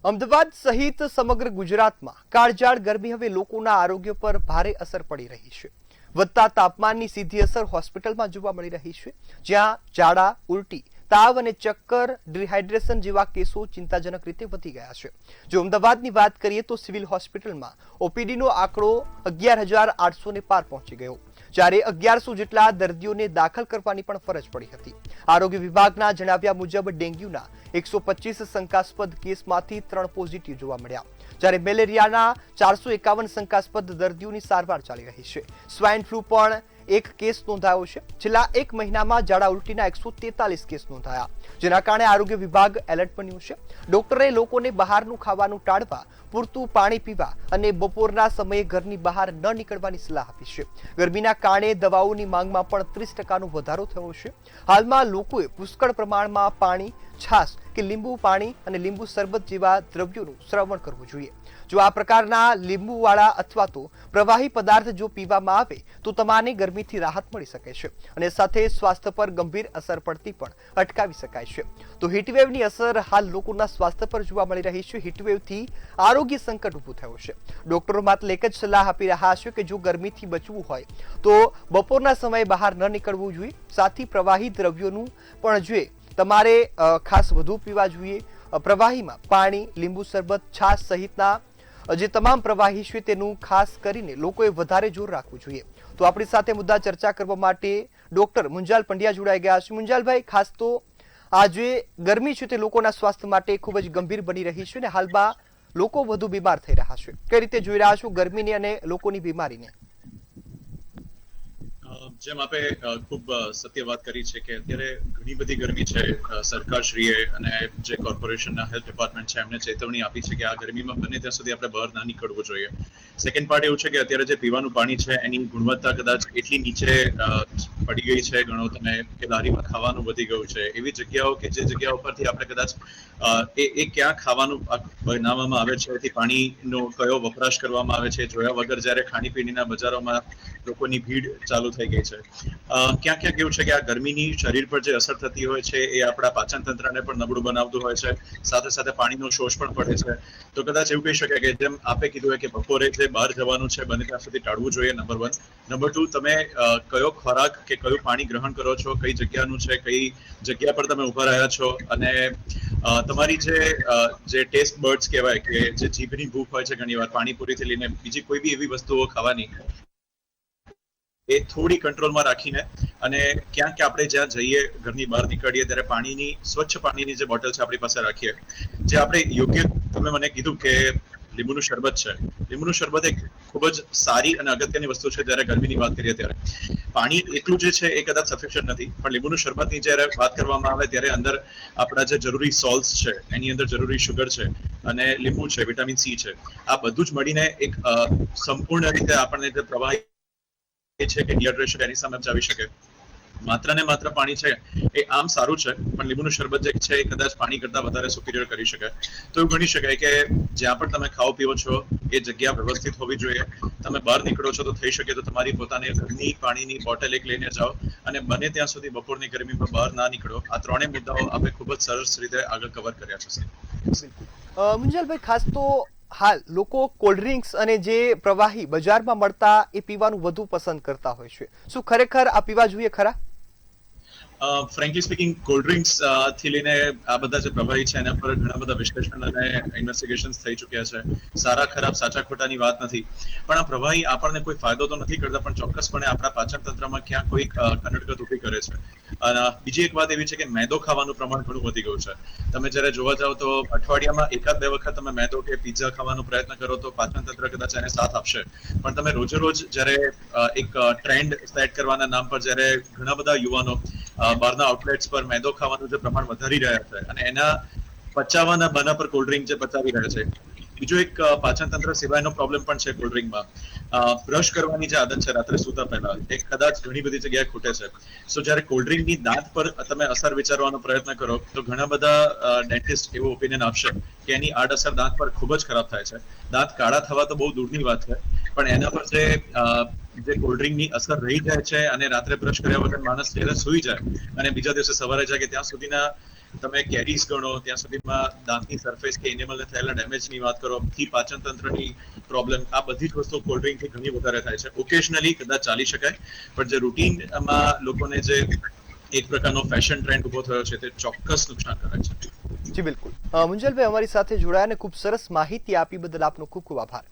અમદાવાદ સહિત સમગ્ર ગુજરાતમાં કાળઝાળ ગરમી હવે લોકોના આરોગ્ય પર ભારે અસર પડી રહી છે। વધતા તાપમાનની સીધી અસર હોસ્પિટલમાં જોવા મળી રહી છે, જ્યાં ઝાડા, ઉલટી, તાવ અને ચક્કર, ડિહાઇડ્રેશન જેવા કેસો ચિંતાજનક રીતે વધી ગયા છે। જો અમદાવાદની વાત કરીએ તો સિવિલ હોસ્પિટલમાં ઓપીડીનો આંકડો 11,800 પાર પહોંચી ગયો, જ્યારે 1100 જેટલા દર્દીઓને દાખલ કરવાની પણ ફરજ પડી હતી। આરોગ્ય વિભાગના જણાવ્યા મુજબ ડેન્ગ્યુના 125 શંકાસ્પદ કેસમાંથી 3 પોઝિટિવ જોવા મળ્યા, જ્યારે મેલેરિયાના 451 શંકાસ્પદ દર્દીઓની સારવાર ચાલી રહી છે। સ્વાઇન ફ્લૂ પણ એક કેસ નોંધાયો છે। છેલ્લા એક મહિનામાં ઝાડા ઉલટીના 143 કેસ નોંધાયા, જેના કારણે આરોગ્ય વિભાગ એલર્ટ બન્યું છે। ડોક્ટરે લોકોને બહારનું ખાવાનું ટાળવા, પૂરતું પાણી પીવા અને બપોરના સમયે ઘરની બહાર ન નીકળવાની સલાહ આપી છે। ગરમીના કારણે દવાઓની માંગમાં પણ 30% વધારો થયો છે। હાલમાં લોકોએ પુષ્કળ પ્રમાણમાં પાણી, છાશ કે લીંબુ પાણી અને લીંબુ શરબત જેવા દ્રવ્યોનું સેવન કરવું જોઈએ। જો આ પ્રકારના લીંબુવાળા અથવા તો પ્રવાહી પદાર્થ જો પીવામાં આવે તો તમને ગરમીથી રાહત મળી શકે છે અને સાથે સ્વાસ્થ્ય પર ગંભીર અસર પડતી પણ અટકાવી શકાય છે। તો હીટવેવની અસર હાલ લોકોના સ્વાસ્થ્ય પર જોવા મળી રહી છે। હીટવેવથી આરોગ્ય સંકટ ઊભું થયું છે। ડોક્ટરો માત્ર એક જ સલાહ આપી રહ્યા છે કે જો ગરમીથી બચવું હોય તો બપોરના સમયે બહાર ન નીકળવું જોઈએ, સાથે પ્રવાહી દ્રવ્યોનું પણ જોઈએ તમારે ખાસ વધુ પીવા જોઈએ। પ્રવાહીમાં પાણી, લીંબુ શરબત, છાશ સહિતના જે તમામ પ્રવાહી છે તેનું ખાસ કરીને લોકોએ વધારે જોર રાખવું જોઈએ। તો આપણી સાથે મુદ્દા ચર્ચા કરવા માટે ડોક્ટર મુંજાલ પંડ્યા જોડાઈ ગયા છે। મુંજાલભાઈ, ખાસ તો આ જે ગરમી છે તે લોકોના સ્વાસ્થ્ય માટે ખૂબ જ ગંભીર બની રહી છે અને હાલમાં લોકો વધુ બીમાર થઈ રહ્યા છે, કઈ રીતે જોઈ રહ્યા છો ગરમીની અને લોકોની બીમારીને? જેમ આપે ખૂબ સત્ય વાત કરી છે કે અત્યારે ઘણી બધી ગરમી છે। સરકારશ્રીએ અને જે કોર્પોરેશનના હેલ્થ ડિપાર્ટમેન્ટ છે એમને ચેતવણી આપી છે કે આ ગરમીમાં બને ત્યાં સુધી આપણે બહાર ના નીકળવું જોઈએ। સેકન્ડ પાર્ટ એવું છે કે અત્યારે જે પીવાનું પાણી છે એની ગુણવત્તા કદાચ એટલી નીચે પડી ગઈ છે ગણો તમે કે લારીમાં ખાવાનું વધી ગયું છે। એવી જગ્યાઓ કે જે જગ્યા ઉપરથી આપણે કદાચ એ ક્યાં ખાવાનું બનાવવામાં આવે છે, એથી પાણીનો કયો વપરાશ કરવામાં આવે છે જોયા વગર જ્યારે ખાણીપીણીના બજારોમાં લોકોની ભીડ ચાલુ થઈ ગઈ છે। ક્યાંક ક્યાંક એવું છે કે આ ગરમીની શરીર પર જે અસર થતી હોય છે એ આપણા પાચન તંત્રને પણ નબળું બનાવતું હોય છે, સાથે સાથે પાણીનો શોષ પણ પડે છે। તો કદાચ એવું કહી શકાય કે જેમ આપે કીધું કે બપોરે જે બહાર જવાનું છે બને ત્યાં સુધી ટાળવું જોઈએ, નંબર 1। નંબર 2, તમે કયો ખોરાક કે કયું પાણી ગ્રહણ કરો છો, કઈ જગ્યાનું છે, કઈ જગ્યા પર તમે ઉભા રહ્યા છો અને તમારી જે ટેસ્ટ બર્ડ્સ કહેવાય કે જે જીભની ભૂખ હોય છે ઘણી વાર પાણીપુરીથી લઈને બીજી કોઈ બી એવી વસ્તુઓ ખાવાની એ થોડી કંટ્રોલમાં રાખીને અને ક્યાંક આપણે જ્યાં જઈએ ઘરની બહાર નીકળીએ ત્યારે પાણીની સ્વચ્છ પાણીની જે બોટલ છે આપણી પાસે રાખીએ। જે આપણે યોગ્ય, તમે મને કીધું કે લીંબુનું શરબત છે, લીંબુનું શરબત એક ખૂબ જ સારી અને અગત્યની વસ્તુ છે જ્યારે ગરમીની વાત કરીએ ત્યારે। પાણી એકલું જે છે એ કદાચ સફિશિયન્ટ નથી, પણ લીંબુનું શરબતની જ્યારે વાત કરવામાં આવે ત્યારે અંદર આપણા જે જરૂરી સોલ્ટ્સ છે એની અંદર જરૂરી શુગર છે અને લીંબુ છે, વિટામિન સી છે, આ બધું જ મળીને એક સંપૂર્ણ રીતે આપણને જે પ્રવાહી છે કે ડિહાઇડ્રેશન એની સામે બચાવી શકે। માત્ર ને માત્ર પાણી છે એ આમ સારું છે, પણ લીંબુનું શરબત જે છે એ કદાચ પાણી કરતા વધારે સુપીરિયર કરી શકે। તો એવું ગણી શકાય કે જ્યાં પણ તમે ખાઓ પીવો છો એ જગ્યા વ્યવસ્થિત હોવી જોઈએ। તમે બહાર નીકળો છો તો થઈ શકે તો તમારી પોતાની ઘરની પાણીની બોટલ એક લઈને જાઓ અને બને ત્યાં સુધી બપોરની ગરમીમાં બહાર ના નીકળો। આ ત્રણેય મુદ્દાઓ આપણે ખૂબ જ સરસ રીતે આગળ કવર કર્યા છે સર। બિલકુલ મુંજાલભાઈ, ખાસ તો હાલ લોકો કોલ્ડ ડ્રિંક્સ અને જે પ્રવાહી બજારમાં મળતા એ પીવાનું વધુ પસંદ કરતા હોય છે, શું ખરેખર આ પીવા જોઈએ ખરા? ફ્રેન્કલી સ્પીકિંગ, કોલ્ડ ડ્રિંક્સ થી લઈને આ બધા જે પ્રવાહી છે એના પર ઘણા બધા વિશ્લેષણ અને ઇન્વેસ્ટિગેશન્સ થઈ ચૂક્યા છે। સારા ખરાબ સાચા ખોટાની વાત નથી, પણ આ પ્રવાહી આપણને કોઈ ફાયદો તો નથી કરતા, પણ ચોક્કસપણે આપણા પાચન તંત્રમાં ક્યાંક કોઈ કનડગત ઊભી કરે છે। અને બીજી એક વાત એવી છે કે મેદો ખાવાનું પ્રમાણ ઘણું વધી ગયું છે। તમે જ્યારે જોવા જાઓ તો અઠવાડિયામાં 1-2 વખત તમે મેદો કે પિઝા ખાવાનો પ્રયત્ન કરો તો પાચન તંત્ર કદાચ એને સાથ આપશે, પણ તમે રોજે રોજ જ્યારે એક ટ્રેન્ડ સેટ કરવાના નામ પર જ્યારે ઘણા બધા યુવાનો બહારના આઉટલેટ્સ પર મેદો ખાવાનું જે પ્રમાણ વધારી રહ્યા છે અને એના પચાવવાના બહાના પર કોલ્ડ ડ્રિંક જે પચાવી રહ્યા છે। બીજો એક પાચન તંત્ર સિવાયનો પ્રોબ્લેમ પણ છે કોલ્ડ ડ્રિંકમાં। બ્રશ કરવાની જે આદત છે રાત્રે સૂતા પહેલા, એ કદાચ ઘણી બધી જગ્યાએ ખૂટે છે। સો જ્યારે કોલ્ડ ડ્રિંકની દાંત પર તમે અસર વિચારવાનો પ્રયત્ન કરો તો ઘણા બધા ડેન્ટિસ્ટ એવો ઓપિનિયન આપશે કે એની આડઅસર દાંત પર ખૂબ જ ખરાબ થાય છે। દાંત કાળા થવા તો બહુ દૂરની વાત છે, પણ એના પર જે કોલ્ડ ડ્રિંકની અસર રહી જાય છે અને રાત્રે બ્રશ કર્યા વગર માણસ જ્યારે સૂઈ જાય અને બીજા દિવસે સવારે જાગે ત્યાં સુધીના તમે કેરીઝ ગણો, ત્યાં સુધીમાં દાંતની સરફેસ કે એનિમલને થયેલા ડેમેજની વાત કરો, થી પાચન તંત્રની પ્રોબ્લેમ, આ બધી જ વસ્તુઓ કોલ્ડ ડ્રિંકથી ઘણી વધારે થાય છે. ઓકેશનલી કદાચ ચાલી શકાય, પણ જે રૂટીનમાં લોકોને જે એક પ્રકારનો ફેશન ટ્રેન્ડ ઉભો થયો છે તે ચોક્કસ નુકસાનકારક છે. જી બિલકુલ. મુંજલભાઈ અમારી સાથે જોડાયા અને ખૂબ સરસ માહિતી આપી બદલ આપનો ખૂબ ખૂબ આભાર.